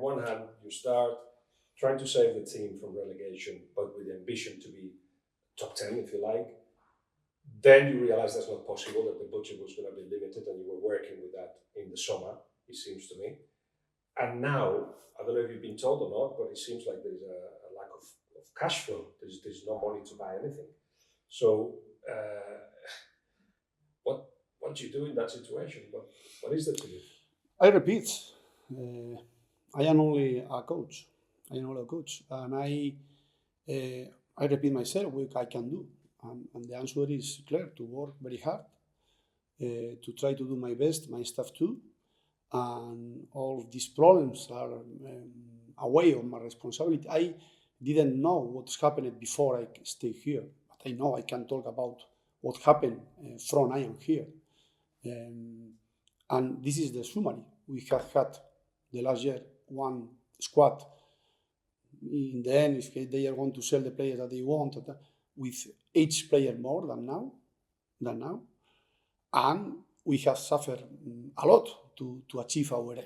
one hand, you start trying to save the team from relegation, but with the ambition to be top 10, if you like. Then you realize that's not possible, that the budget was going to be limited, and you were working with that in the summer, it seems to me. And now, I don't know if you've been told or not, but it seems like there's a lack of cash flow. There's no money to buy anything. So, what do you do in that situation? What is that to you? I repeat, I am only a coach. And I repeat myself what I can do. And the answer is clear: to work very hard, to try to do my best, my staff too. And all these problems are away of my responsibility. I didn't know what's happened before I stay here, but I know I can talk about what happened from I am here. And this is the summary. We have had the last year one squad. In the end, if they are going to sell the players that they want, with each player more than now, and we have suffered a lot to achieve our aim.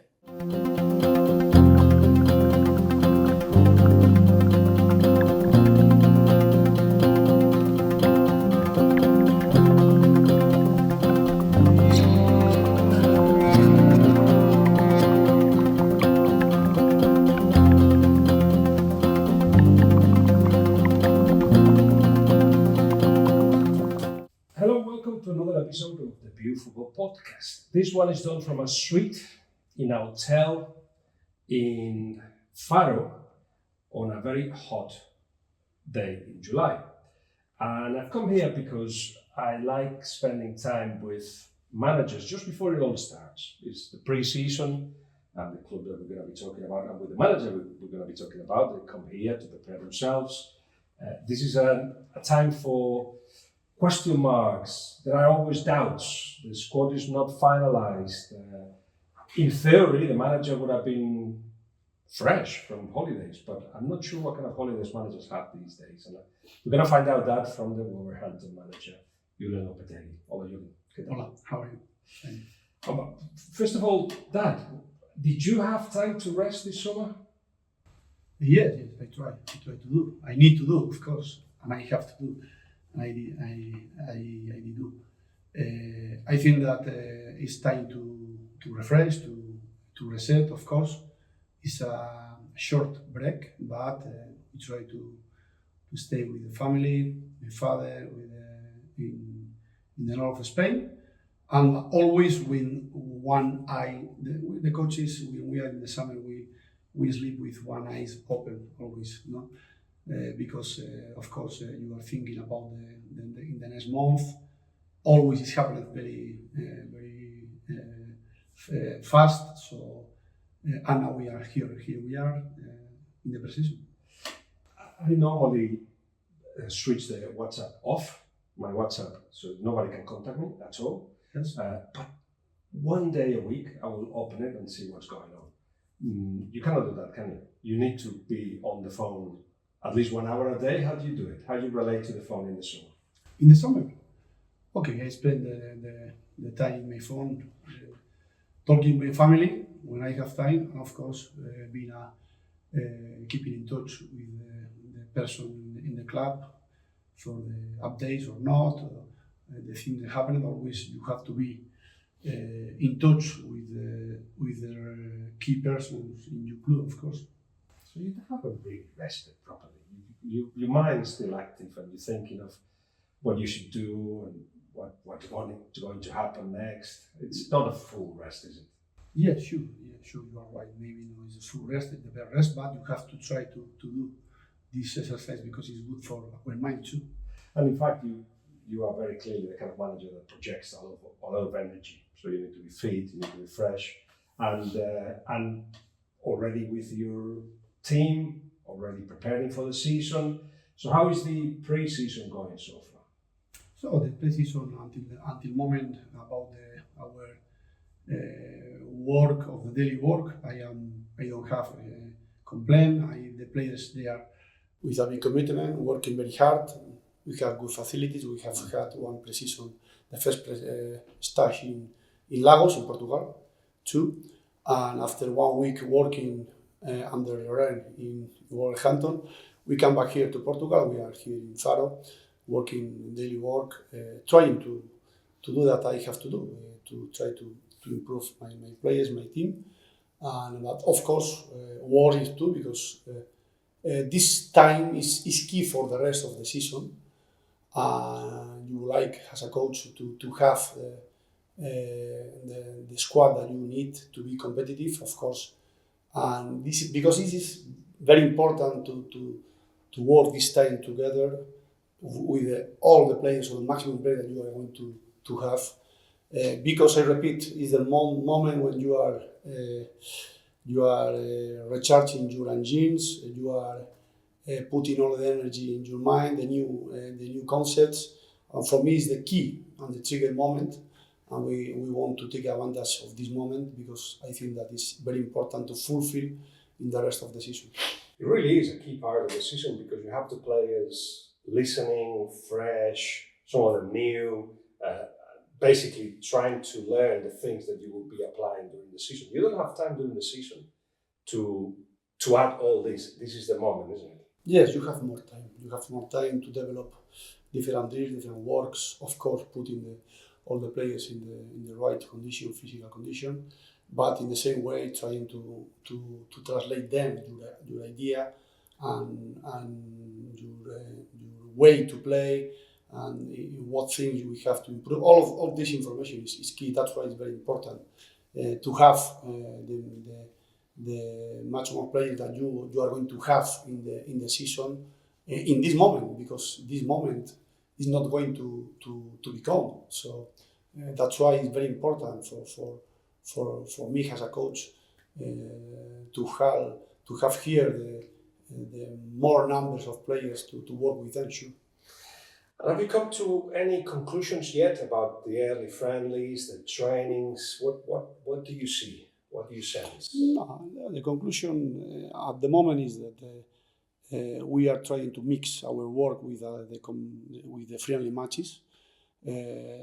Episode of the View Football Podcast. This one is done from a suite in a hotel in Faro on a very hot day in July. And I've come here because I like spending time with managers just before it all starts. It's the pre-season and the club that we're going to be talking about, and with the manager we're going to be talking about. They come here to prepare themselves. This is a time for question marks. There are always doubts. The squad is not finalized. In theory, the manager would have been fresh from holidays, but I'm not sure what kind of holidays managers have these days. And we're going to find out that from the Wolverhampton manager, Julen Lopetegui. Hola, Julen. Hola, how are you? First of all, Dad, did you have time to rest this summer? Yes, I try to do. I need to do, of course, and I have to do. I did do. I think that it's time to refresh, to reset. Of course, it's a short break, but we try to stay with the family, my father, in the north of Spain, and always with one eye. The coaches, when we are in the summer, we sleep with one eye open always, no. Because of course you are thinking about in the next month. Always it's happening very fast. So and now we are here. Here we are in the precision. I normally switch the WhatsApp off, my WhatsApp, so nobody can contact me at all. Yes. But one day a week I will open it and see what's going on. You cannot do that, can you? You need to be on the phone at least 1 hour a day. How do you do it? How do you relate to the phone in the summer? In the summer? Okay, I spend the time in my phone talking with family when I have time, and of course keeping in touch with the person in the club for the updates or not, the things that happen. Always you have to be in touch with the key persons in your club, of course. So you haven't really rested properly. Your mind is still active, and you're thinking of what you should do and what's going to happen next. It's not a full rest, is it? Yeah, sure. You are right. Maybe it's a full rest, the best rest, but you have to try to do this exercise because it's good for our mind too. And in fact, you are very clearly the kind of manager that projects a lot of energy. So you need to be fit, you need to be fresh, and already with your team, already preparing for the season. So how is the pre-season going so far? So the pre-season until moment about our work of the daily work, I don't have complaint. The players, they are with a big commitment, working very hard. We have good facilities. We have had one pre-season, the first stage in Lagos in Portugal, too. And after 1 week working under the rain in Wolverhampton. We come back here to Portugal. We are here in Faro, working daily work, trying to do that I have to do, to try to improve my players, my team. And but of course, worries too, because this time is key for the rest of the season. You would like, as a coach, to have the squad that you need to be competitive, of course. And this is because it is very important to work this time together with all the players, or the maximum player that you are going to have. Because I repeat, is the moment when you are recharging your engines, you are putting all the energy in your mind, the new concepts. And for me, is the key and the trigger moment. And we want to take advantage of this moment, because I think that is very important to fulfill in the rest of the season. It really is a key part of the season, because you have the players listening, fresh, some of them new, basically trying to learn the things that you will be applying during the season. You don't have time during the season to add all this. This is the moment, isn't it? Yes, you have more time. You have more time to develop different drills, different works. Of course, putting all the players in the right condition, physical condition, but in the same way, trying to translate them, your idea and your way to play, and what things we have to improve. All this information is key. That's why it's very important to have the much more players that you are going to have in the season in this moment, because this moment is not going to become. So that's why it's very important for me as a coach to have here the more numbers of players to work with them. Sure. Have you come to any conclusions yet about the early friendlies, the trainings? What do you see? What do you sense? No, the conclusion at the moment is that we are trying to mix our work with the friendly matches.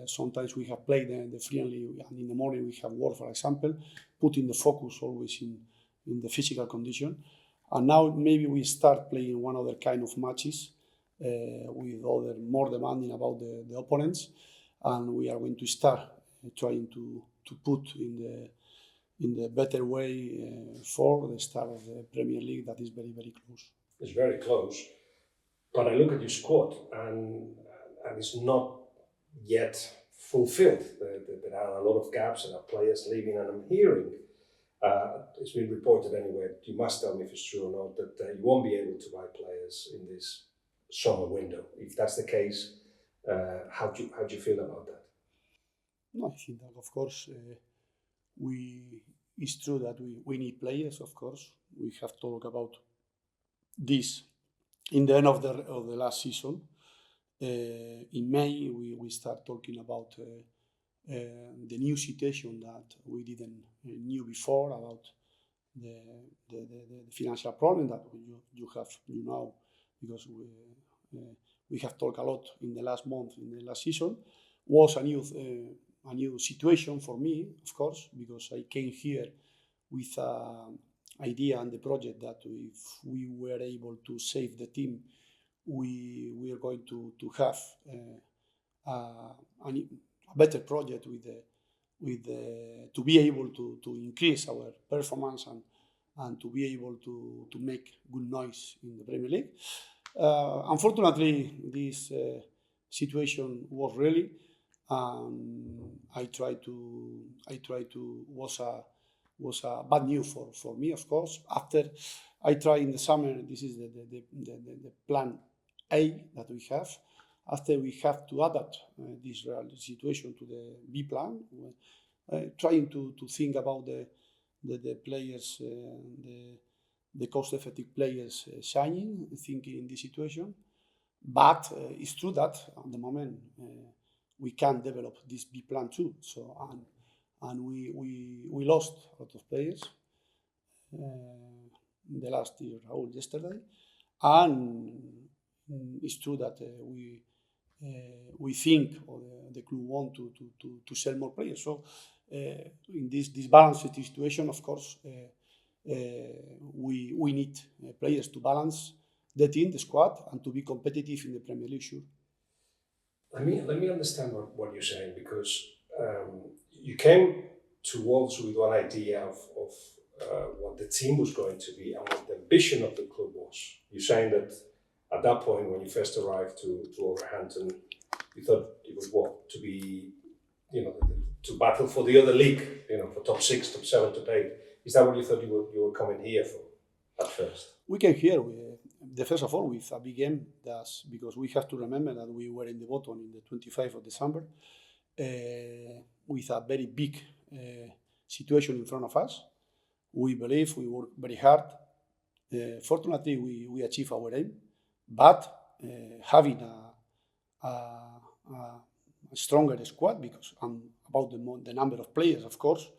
Sometimes we have played the friendly, and in the morning we have work, for example, putting the focus always in the physical condition. And now maybe we start playing one other kind of matches with other more demanding about the opponents, and we are going to start trying to put in the better way for the start of the Premier League, that is very, very close. It's very close, but I look at your squad and it's not yet fulfilled. There are a lot of gaps, and are players leaving, and I'm hearing, it's been reported anyway, you must tell me if it's true or not, that you won't be able to buy players in this summer window. If that's the case, how do you feel about that? No, I think that, of course, it's true that we need players, of course. We have talked about this in the end of the last season. In May, we start talking about the new situation that we didn't knew before, about the financial problem that you know, because we have talked a lot in the last month, in the last season. Was a new situation for me, of course, because I came here with an idea and the project that if we were able to save the team, we are going to have a better project to be able to increase our performance and to be able to make good noise in the Premier League. Unfortunately, this situation was really. I tried to was a bad news for me, of course. After I tried in the summer, this is the plan A that we have. After we have to adapt this real situation to the B plan, trying to think about the players, the cost-effective players signing, thinking in this situation. But it's true that at the moment we can develop this B plan too. So and we lost a lot of players the last year, yesterday, and it's true that we think, or the club want to sell more players. So in this balanced situation, of course, we need players to balance the team, the squad, and to be competitive in the Premier League. Sure. Let me understand what you're saying, because you came to Wolves with one idea of what the team was going to be and what the ambition of the club was. You're saying that at that point, when you first arrived to Wolverhampton, you thought it was what? To be, to battle for the other league, for top 6, top 7, top 8. Is that what you thought you were coming here for at first? We came here the first of all with a big game. That's because we have to remember that we were in the bottom in the 25th of December with a very big situation in front of us. We believe we worked very hard. Fortunately, we achieved our aim, but having a stronger squad, because about the number of players, of course,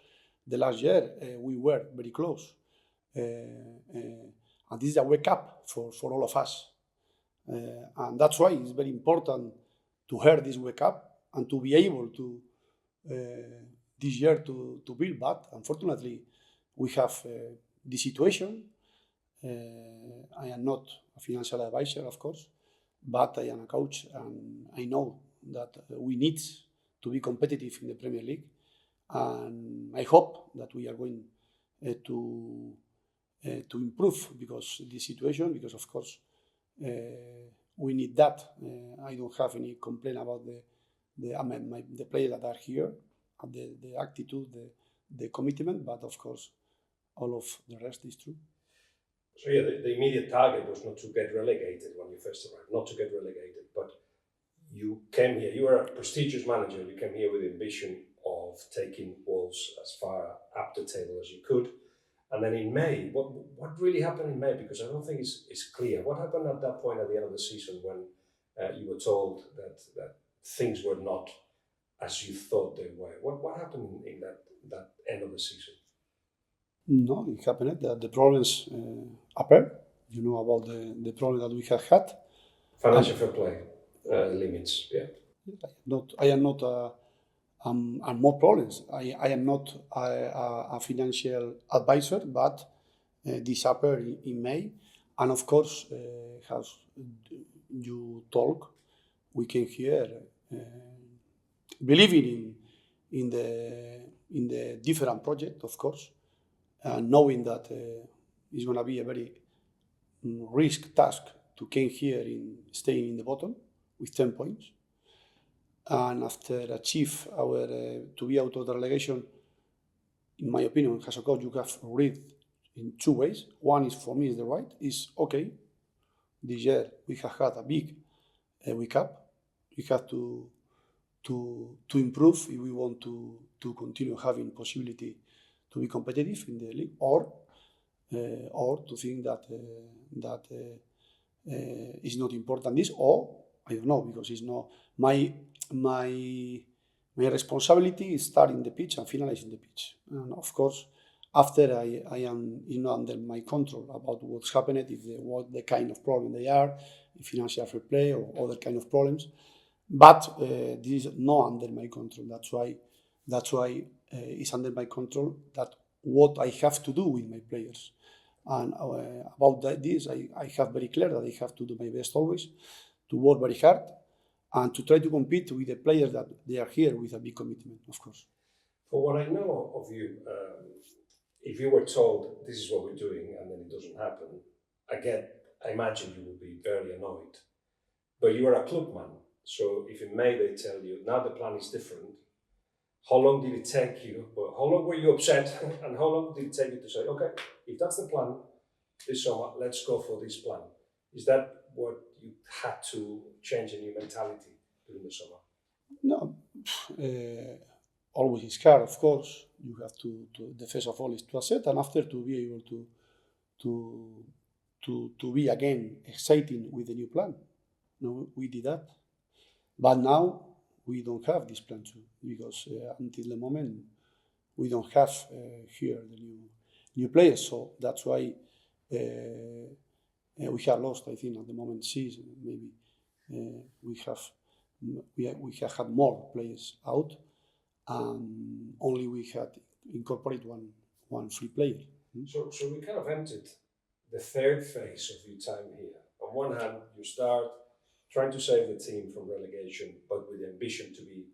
the last year we were very close. And this is a wake up for all of us. And that's why it's very important to hear this wake up and to be able to this year to build. But unfortunately, we have this situation. I am not a financial advisor, of course, but I am a coach, and I know that we need to be competitive in the Premier League. And I hope that we are going to improve because this situation, because of course we need that. I don't have any complaint about the players that are here, the attitude, the commitment, but of course all of the rest is true. So yeah, the immediate target was not to get relegated when you first arrived, not to get relegated, but you came here, you were a prestigious manager, you came here with the ambition of taking Wolves as far up the table as you could. And then in May, what really happened in May? Because I don't think it's clear. What happened at that point at the end of the season when you were told that things were not as you thought they were? What happened in that end of the season? No, it happened that the problems appeared. You know about the problem that we have had. Financial fair play limits, yeah. I am not and more problems. I am not a financial advisor, but this happened in May. And of course, as you talk, we came here believing in the different project, of course, knowing that it's going to be a very risk task to come here in staying in the bottom with 10 points. And after achieve our to be out of the relegation, in my opinion, as a coach, you have read in two ways. One is for me is the right. Is okay. This year we have had a big wake up. We have to improve if we want to continue having possibility to be competitive in the league, or to think that is not important. This, or I don't know, because it's not my responsibility is starting the pitch and finalizing the pitch. And of course, after I am under my control about what's happened, what the kind of problem they are, financial fair play or other kind of problems. But this is not under my control. That's why it's under my control that what I have to do with my players. And about this, I have very clear that I have to do my best always, to work very hard, and to try to compete with the players that they are here with a big commitment, of course. For what I know of you, if you were told this is what we're doing and then it doesn't happen, again, I imagine you would be very annoyed. But you are a club man, so if in May they tell you, now the plan is different, how long did it take you, how long were you upset, and how long did it take you to say, okay, if that's the plan this summer, let's go for this plan? Is that what you had to change in your mentality during the summer? No, always is hard, of course. You have to the first of all is to accept, and after to be able to be again exciting with the new plan. No, we did that, but now we don't have this plan too, because until the moment we don't have here the new players. So that's why we have lost. I think at the moment season maybe we have had more players out, and only we had incorporated one free player. So we kind of entered the third phase of your time here. On one hand, you start trying to save the team from relegation, but with the ambition to be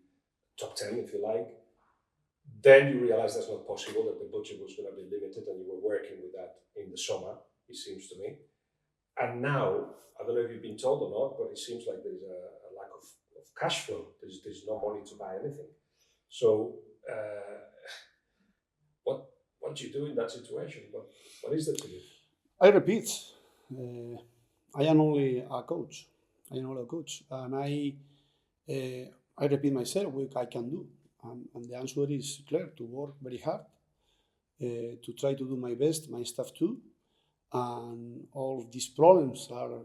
top 10, if you like. Then you realize that's not possible, that the budget was going to be limited, and you were working with that in the summer, it seems to me. And now, I don't know if you've been told or not, but it seems like there's a lack of cash flow. There's no money to buy anything. So, what do you do in that situation? What is that to you? I repeat, I am only a coach. And I repeat myself what I can do. And the answer is clear: to work very hard, to try to do my best, my staff too. And all these problems are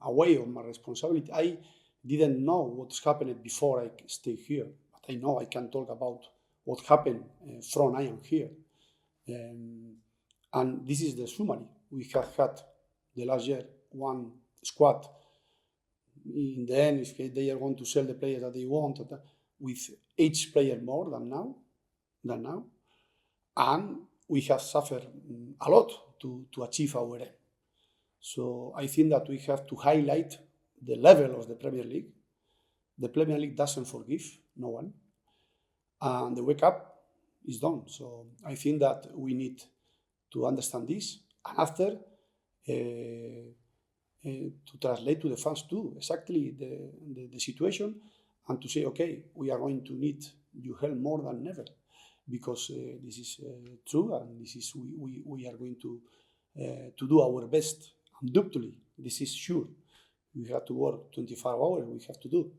away of my responsibility. I didn't know what's happened before I stay here, but I know I can talk about what happened from I am here. And this is the summary. We have had the last year one squad. In the end, if they are going to sell the players that they want, with each player more than now, and we have suffered a lot to achieve our aim. So I think that we have to highlight the level of the Premier League. The Premier League doesn't forgive no one, and the wake up is done. So I think that we need to understand this, and after to translate to the fans too exactly the situation, and to say, okay, we are going to need your help more than ever, because this is true, and this is we are going to do our best. Undoubtedly, this is sure. We have to work 25 hours. We have to do,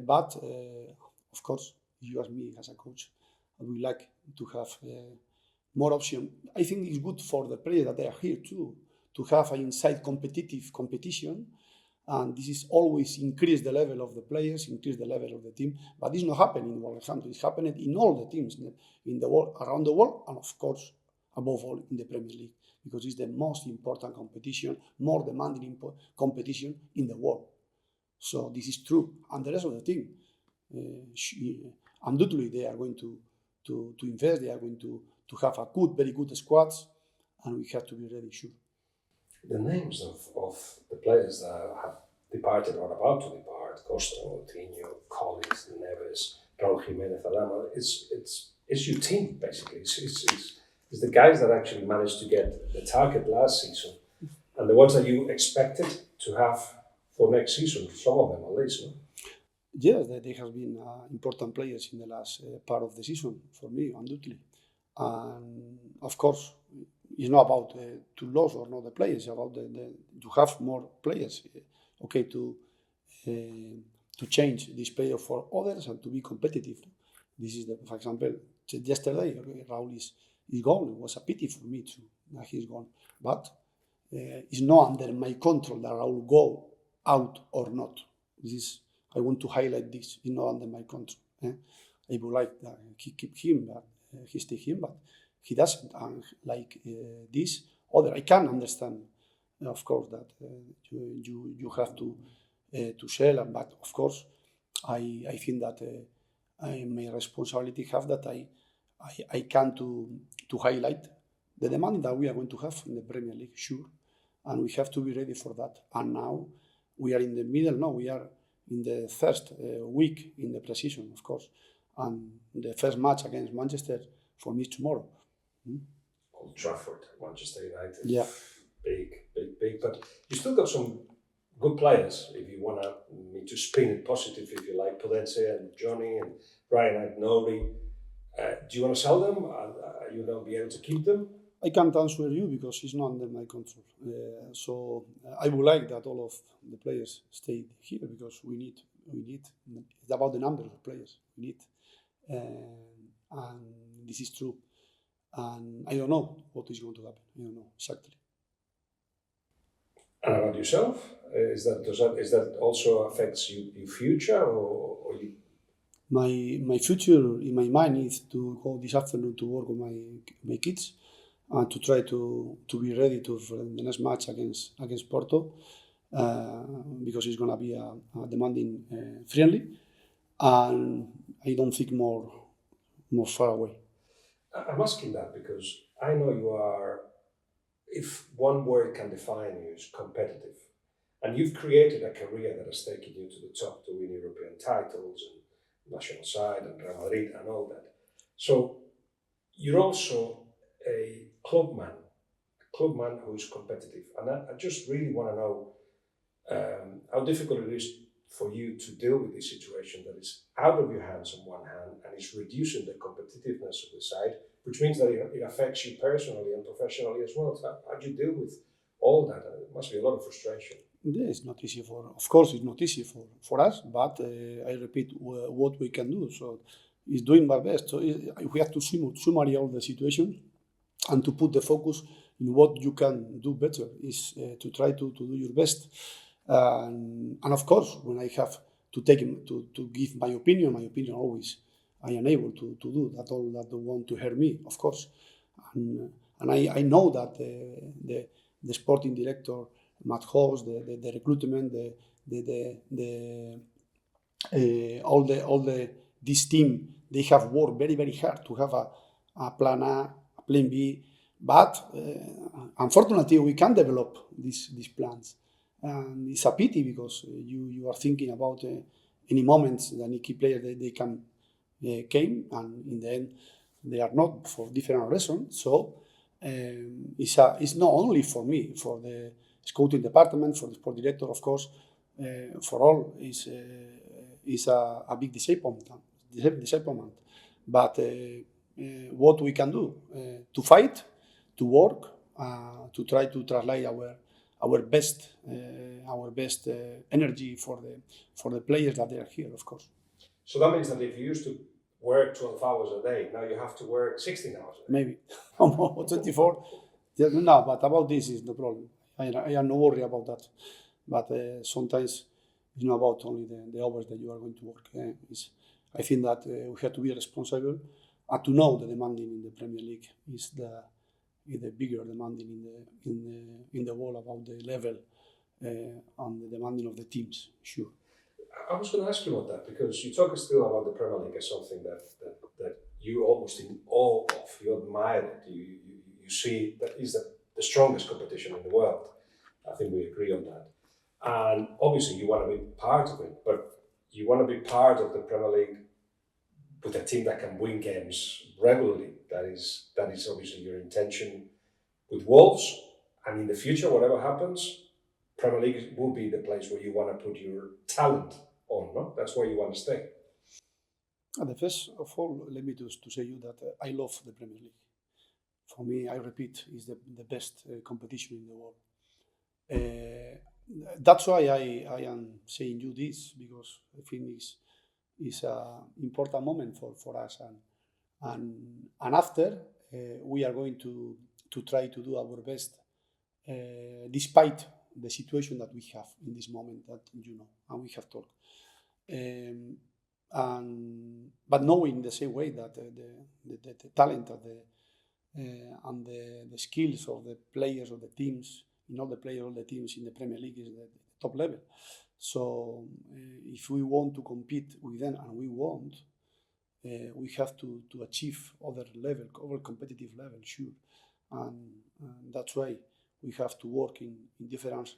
but of course, if you ask me as a coach, I would like to have more options. I think it's good for the players that they are here too, to have an inside competitive competition, and this is always increase the level of the players, increase the level of the team. But this is not happening in Wolverhampton. It's happening in all the teams in the world, around the world, and of course, above all, in the Premier League, because it's the most important competition, more demanding competition in the world. So this is true, and the rest of the team, undoubtedly, they are going to invest. They are going to have a very good squads, and we have to be ready, sure. The names of the players that have departed or about to depart, Costa, Coutinho, Collins, Neves, Raul Jimenez, Adama, it's your team, basically. It's the guys that actually managed to get the target last season, and the ones that you expected to have for next season, some of them at least, no? Yes, they have been important players in the last part of the season for me, undoubtedly. And of course, it's not about to lose or not the players. It's about to have more players. Okay, to change this player for others and to be competitive. This is for example, yesterday, Raul is gone. It was a pity for me too that he's gone, but it's not under my control that Raul go out or not. I want to highlight this. It's not under my control. I would like that he keep him, but he stay him, but he doesn't. And like this other, I can understand, of course, that you have to sell, but of course, I think that my responsibility have that I can to highlight the demand that we are going to have in the Premier League, sure, and we have to be ready for that. And now we are in the middle. No, we are in the first week in the pre-season, of course, and the first match against Manchester for me is tomorrow. Old Trafford, Manchester United. Yeah. Big. But you still got some good players, if you want me to spin it positive, if you like, Palencia and Johnny and Brian Agnoli. Do you want to sell them? Are you going to be able to keep them? I can't answer you because it's not under my control. So I would like that all of the players stay here because we need. It's about the number of players we need, and this is true. And I don't know what is going to happen. I don't know exactly. And about yourself, is that also affects your future, or you? My future in my mind is to go this afternoon to work with my kids, and to try to be ready for the next match against Porto, because it's going to be a demanding friendly, and I don't think more far away. I'm asking that because I know you are, if one word can define you, is competitive. And you've created a career that has taken you to the top to win European titles and national side and Real Madrid and all that. So you're also a clubman who's competitive. And I just really want to know how difficult it is for you to deal with this situation that is out of your hands on one hand and is reducing the competitiveness of the side, which means that it affects you personally and professionally as well. So how do you deal with all that? It must be a lot of frustration. Yeah, it's not easy of course, it's not easy for us, but I repeat what we can do. So it's doing my best. So we have to summary all the situation and to put the focus in what you can do better is to try to do your best. And of course, when I have to give my opinion always I am able to do that. All that don't want to hear me, of course. And I know that the sporting director, Matt Hoss, the recruitment, all the this team, they have worked very, very hard to have a plan A, a plan B, but unfortunately we can't develop these plans. And it's a pity because you are thinking about any moments that any key player they can came, and in the end they are not for different reasons. So it's not only for me, for the scouting department, for the sport director, of course, for all is a big disappointment. But what we can do to fight, to work, to try to translate our best energy for the players that they are here, of course. So that means that if you used to work 12 hours a day, now you have to work 16 hours a day. Maybe. Or 24. No, but about this is the problem. I am no worry about that. But sometimes it's not about only the hours that you are going to work. I think that we have to be responsible and to know the demanding in the Premier League is the bigger demanding in the world about the level and the demanding of the teams, sure. I was going to ask you about that because you talk still about the Premier League as something that you almost in awe of, you admire it, you see that is the strongest competition in the world. I think we agree on that. And obviously you want to be part of it, but you want to be part of the Premier League with a team that can win games regularly. That is obviously your intention with Wolves, and in the future, whatever happens, Premier League will be the place where you want to put your talent on, no? That's where you want to stay. And first of all, let me to say you that I love the Premier League. For me, I repeat, is the best competition in the world. That's why I am saying you this, because I think it's an important moment for us, and after we are going to try to do our best, despite the situation that we have in this moment that you know, and we have talked. But knowing the same way that the talent of and the skills of the players of the teams, all the players of the teams in the Premier League is the top level. So if we want to compete with them, and we want, we have to achieve other competitive level, sure. And that's why we have to work in different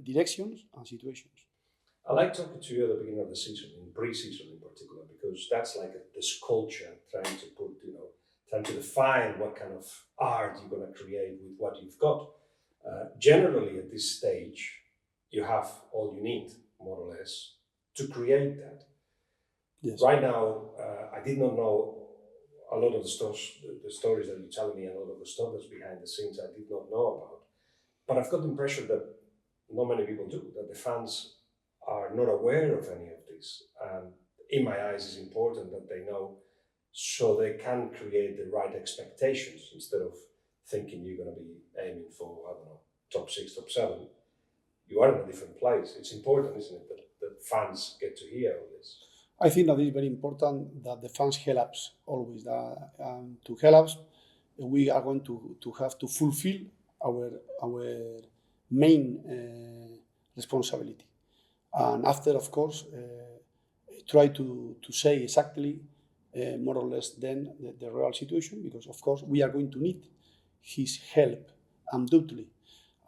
directions and situations. I like talking to you at the beginning of the season, in pre-season in particular, because that's like this culture trying to define what kind of art you're going to create with what you've got. Generally, at this stage, you have all you need, more or less, to create that. Yes. Right now, I did not know a lot of the stories that you're telling me, and a lot of the stuff that's behind the scenes I did not know about. But I've got the impression that not many people do, that the fans are not aware of any of this. And in my eyes, it's important that they know so they can create the right expectations instead of thinking you're going to be aiming for, I don't know, top 6, top 7. You are in a different place. It's important, isn't it, that fans get to hear all this? I think that it's very important that the fans help us always. To help us, we are going to have to fulfill our main responsibility. And after, of course, try to say exactly more or less than the real situation, because of course we are going to need his help undoubtedly.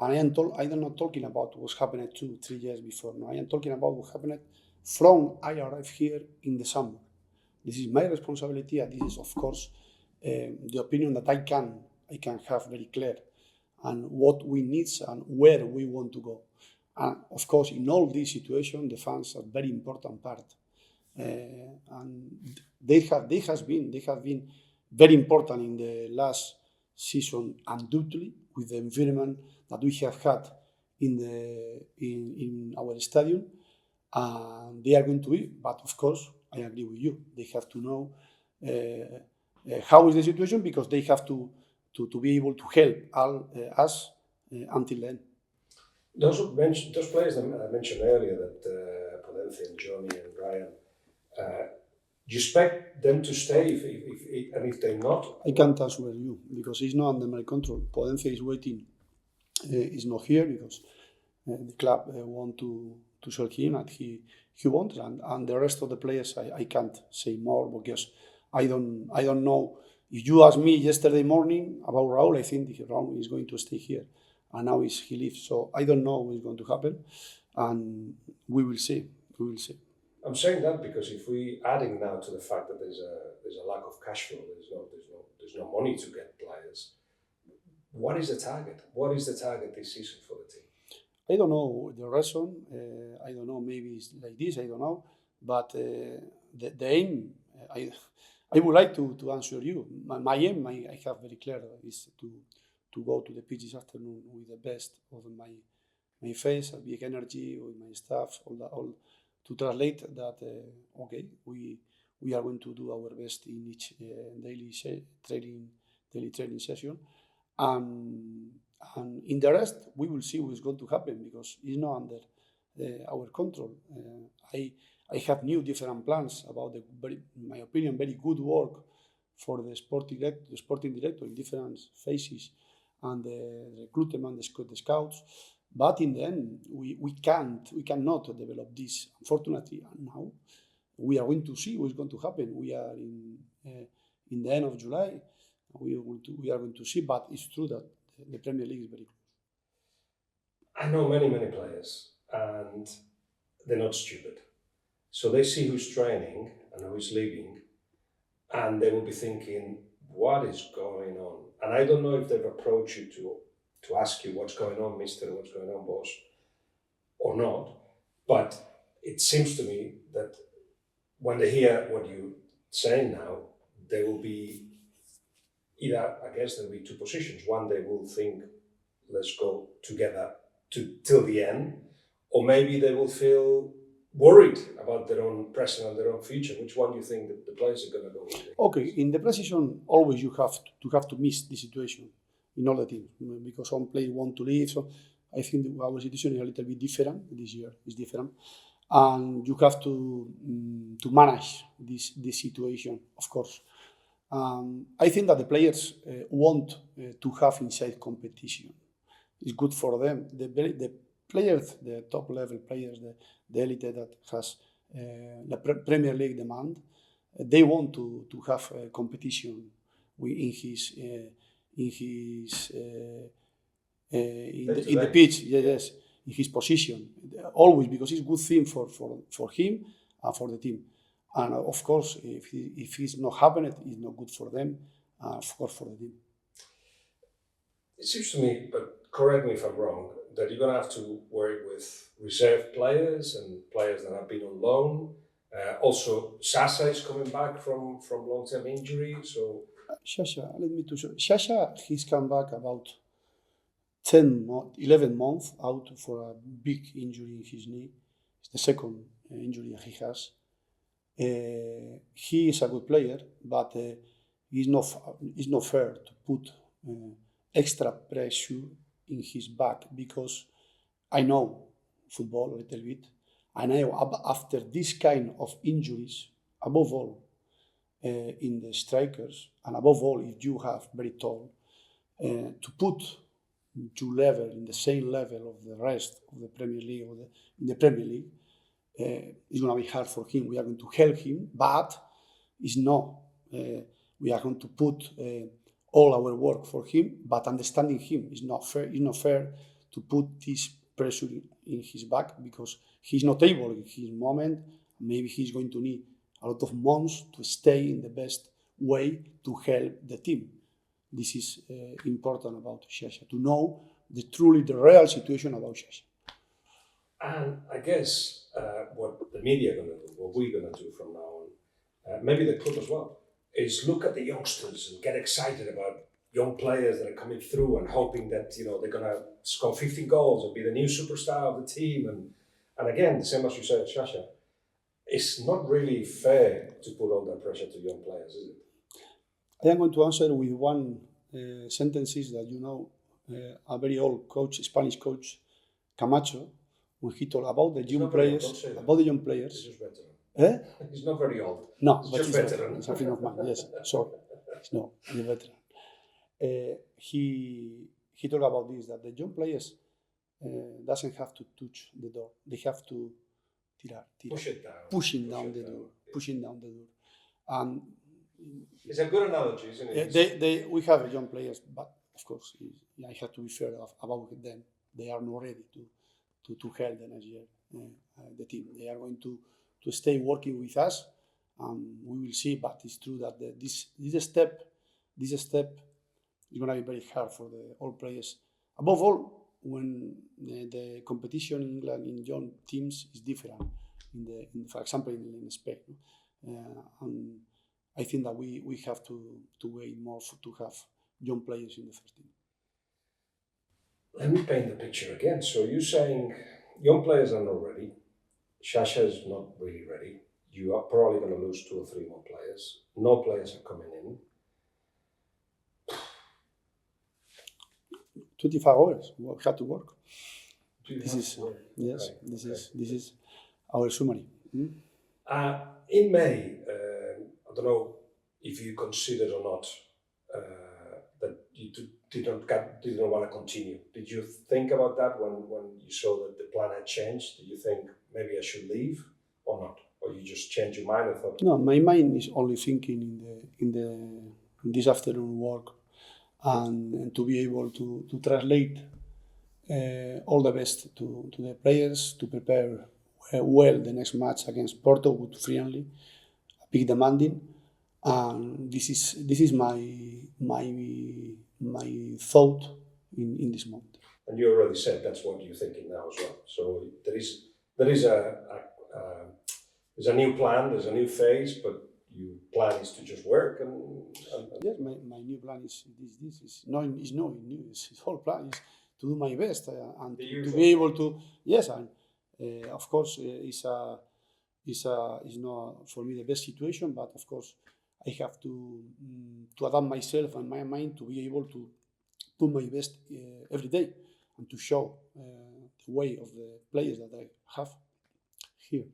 And I am not talking about what happened 2-3 years before. No, I am talking about what happened from I arrived here in the summer. This is my responsibility, and this is, of course, the opinion that I can have very clear, and what we need and where we want to go. And of course, in all these situations, the fans are a very important part, and they have been very important in the last season, undoubtedly, with the environment that we have had in our stadium. They are going to be, but of course, I agree with you. They have to know how is the situation, because they have to be able to help us until then. Those players that I mentioned earlier, that Podense and Johnny and Brian, do you expect them to stay if they're not? I can't answer you because it's not under my control. Podense is waiting. Is not here because the club want to sell him, and he wants, and the rest of the players I can't say more because I don't know. If you asked me yesterday morning about Raúl, I think Raúl is going to stay here, and now he leaves. So I don't know what is going to happen, and we will see. I'm saying that because if we adding now to the fact that there's a lack of cash flow, there's no money to get players. What is the target? What is the target this season for the team? I don't know the reason. I don't know. Maybe it's like this. I don't know. But the aim, I would like to answer you. My aim, I have very clear, is to go to the pitch this afternoon with the best of my face, a big energy, with my staff, all to translate that. Okay, we are going to do our best in each daily training session. And in the rest, we will see what is going to happen because it's not under our control. I have new different plans about in my opinion, very good work for the sporting director in different phases, and the recruitment, the scouts. But in the end, we cannot develop this, unfortunately. And now we are going to see what is going to happen. We are in the end of July. We are going to see, but it's true that the Premier League is very close. I know many players, and they're not stupid. So they see who's training and who's leaving, and they will be thinking, what is going on? And I don't know if they've approached you to ask you what's going on, mister, what's going on, boss, or not. But it seems to me that when they hear what you're saying now, there will be either, I guess there'll be two positions. One, they will think, let's go together till the end, or maybe they will feel worried about their own present and their own future. Which one do you think that the players are going to go with? Okay, in the precision, always you have to miss the situation in all the teams because some players want to leave. So I think our situation is a little bit different this year. It's different, and you have to manage this situation, of course. I think that the players want to have inside competition. It's good for them. The players, the top level players, the elite that has the Premier League demand, they want to have competition in the pitch. Yes, in his position, always, because it's a good thing for him and for the team. And of course, if it's not happening, it's not good for them, of course, for the team. It seems to me, but correct me if I'm wrong, that you're going to have to work with reserve players and players that have been on loan. Also, Sasa is coming back from long-term injury. So Sasha, let me tell you, Sasha, he's come back about 11 months out for a big injury in his knee. It's the second injury that he has. He is a good player, but it's not fair to put extra pressure in his back, because I know football a little bit. I know after this kind of injuries, above all in the strikers, and above all if you have very tall, to put to level in the same level of the rest of the Premier League or in the Premier League, it's going to be hard for him. We are going to help him, but is not we are going to put all our work for him, but understanding him is not fair. It's not fair to put this pressure in his back because he's not able in his moment. Maybe he's going to need a lot of months to stay in the best way to help the team. This is important about Shasha, to know the real situation about Shasha. And I guess what the media are going to do, what we're going to do from now on, maybe the club as well, is look at the youngsters and get excited about young players that are coming through and hoping that they're going to score 15 goals and be the new superstar of the team. And again, the same as you said, Shasha, it's not really fair to put all that pressure to young players, is it? I am going to answer with one sentences that a very old coach, Spanish coach, Camacho, when he told about the young players. He's just veteran. He's not very old. No, he's but just veteran. He's a friend of mine. Yes, sorry. No, he's a veteran. He talked about this, that the young players doesn't have to touch the door. They have to push it down. Pushing down the door. And it's a good analogy, isn't it? We have young players, but of course, I have to be fair about them. They are not ready to help the next year, the team. They are going to stay working with us, and we will see. But it's true that this step is going to be very hard for the all players. Above all, when the competition in England in young teams is different. For example, in Spain, and I think that we have to wait more to have young players in the first team. Let me paint the picture again. So you're saying young players are not ready. Shasha is not really ready. You are probably going to lose 2 or 3 more players. No players are coming in. 25 hours. We have to work. This is our summary. In May, I don't know if you considered or not that you didn't want to continue. Did you think about that when you saw that the plan had changed? Did you think maybe I should leave or not? Or you just changed your mind and thought? No, my mind is only thinking in this afternoon work and to be able to translate all the best to the players, to prepare well the next match against Porto with friendly, big demanding. And this is my thought in this moment. And you already said that's what you're thinking now as well. So there is there's a new plan, there's a new phase, but your plan is to just work and yes, my new plan is this is not new. His whole plan is to do my best and to be able to and of course it's not for me the best situation, but of course I have to adapt myself and my mind to be able to do my best every day and to show the way of the players that I have here.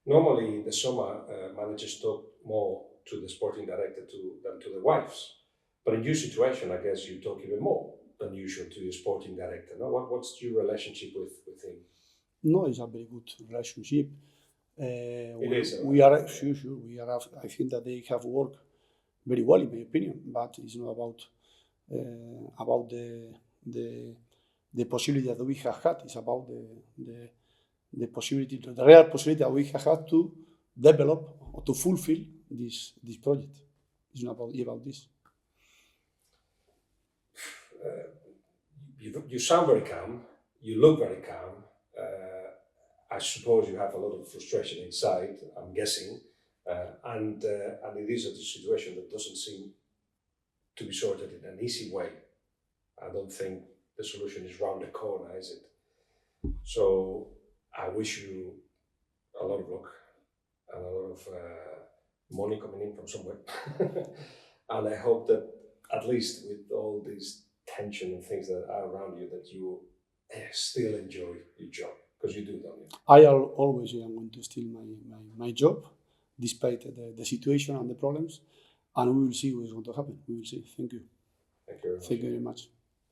Normally, the summer managers talk more to the sporting director than to the wives. But in your situation, I guess you talk even more than usual to your sporting director. No? What's your relationship with him? No, it's a very good relationship. We are sure. We are. I think that they have worked very well, in my opinion. But it's not about the possibility that we have had. It's about the possibility, the real possibility that we have had to develop or to fulfill this project. It's not about this. You sound very calm. You look very calm. I suppose you have a lot of frustration inside, I'm guessing, and it is a situation that doesn't seem to be sorted in an easy way. I don't think the solution is round the corner, is it? So I wish you a lot of luck and a lot of money coming in from somewhere. And I hope that at least with all this tension and things that are around you, that you still enjoy your job. Because you do, don't you? I always am going to steal my job, despite the situation and the problems, and we will see what is going to happen. We will see. Thank you. Thank you very much. Thank you very much.